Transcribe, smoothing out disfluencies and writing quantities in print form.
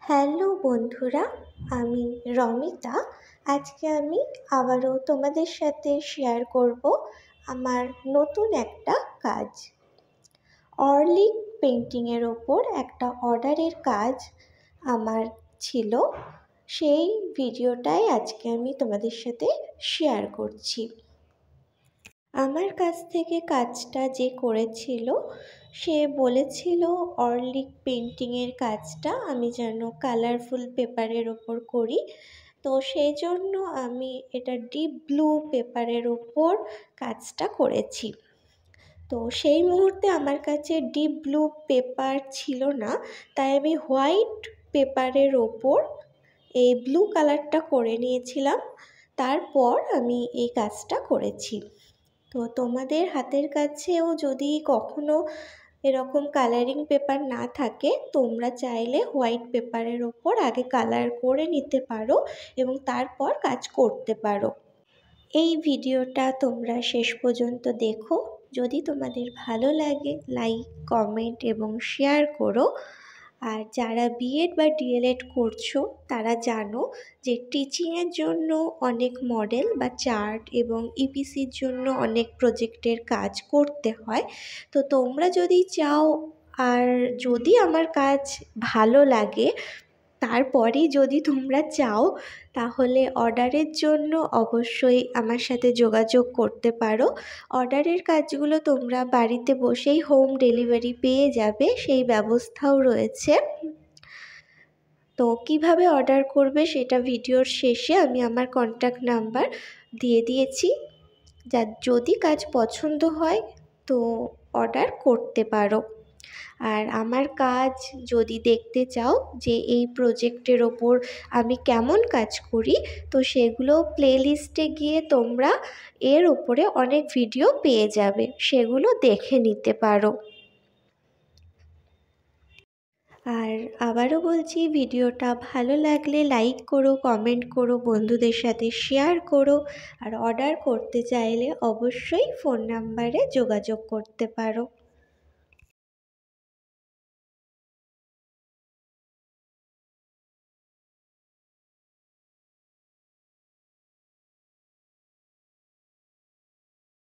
Hello বন্ধুরা, আমি রমিতা। আজকে আমি আবারও তোমাদের সাথে শেয়ার করব আমার নতুন একটা কাজ। অর্লিক পেন্টিংয়ের ওপর একটা অর্ডারের কাজ আমার ছিল, সেই ভিডিওটাই আজকে আমি তোমাদের সাথে শেয়ার করছি। আমার কাছ থেকে কাজটা যে করেছিল সে বলেছিল অর্লিক পেন্টিংয়ের কাজটা আমি যেন কালারফুল পেপারের ওপর করি। তো সেই জন্য আমি এটা ডিপ ব্লু পেপারের ওপর কাজটা করেছি। তো সেই মুহূর্তে আমার কাছে ডিপ ব্লু পেপার ছিল না, তাই আমি হোয়াইট পেপারের ওপর এই ব্লু কালারটা করে নিয়েছিলাম। তারপর আমি এই কাজটা করেছি। তো তোমাদের হাতের কাছেও যদি কখনো এরকম কালারিং পেপার না থাকে, তোমরা চাইলে হোয়াইট পেপারের ওপর আগে কালার করে নিতে পারো এবং তারপর কাজ করতে পারো। এই ভিডিওটা তোমরা শেষ পর্যন্ত দেখো। যদি তোমাদের ভালো লাগে লাইক, কমেন্ট এবং শেয়ার করো। আর যারা বিএড বা ডিএলএড করছো তারা জানো যে টিচিংয়ের জন্য অনেক মডেল বা চার্ট এবং ইপিসির জন্য অনেক প্রজেক্টের কাজ করতে হয়। তো তোমরা যদি চাও আর যদি আমার কাজ ভালো লাগে, তারপরেই যদি তোমরা চাও, তাহলে অর্ডারের জন্য অবশ্যই আমার সাথে যোগাযোগ করতে পারো। অর্ডারের কাজগুলো তোমরা বাড়িতে বসেই হোম ডেলিভারি পেয়ে যাবে, সেই ব্যবস্থাও রয়েছে। তো কিভাবে অর্ডার করবে সেটা ভিডিওর শেষে আমি আমার কন্ট্যাক্ট নাম্বার দিয়ে দিয়েছি। যদি কাজ পছন্দ হয় তো অর্ডার করতে পারো। আর আমার কাজ যদি দেখতে চাও যে এই প্রজেক্টের ওপর আমি কেমন কাজ করি, তো সেগুলো প্লেলিস্টে গিয়ে তোমরা এর ওপরে অনেক ভিডিও পেয়ে যাবে, সেগুলো দেখে নিতে পারো। আর আবারও বলছি, ভিডিওটা ভালো লাগলে লাইক করো, কমেন্ট করো, বন্ধুদের সাথে শেয়ার করো। আর অর্ডার করতে চাইলে অবশ্যই ফোন নাম্বারে যোগাযোগ করতে পারো।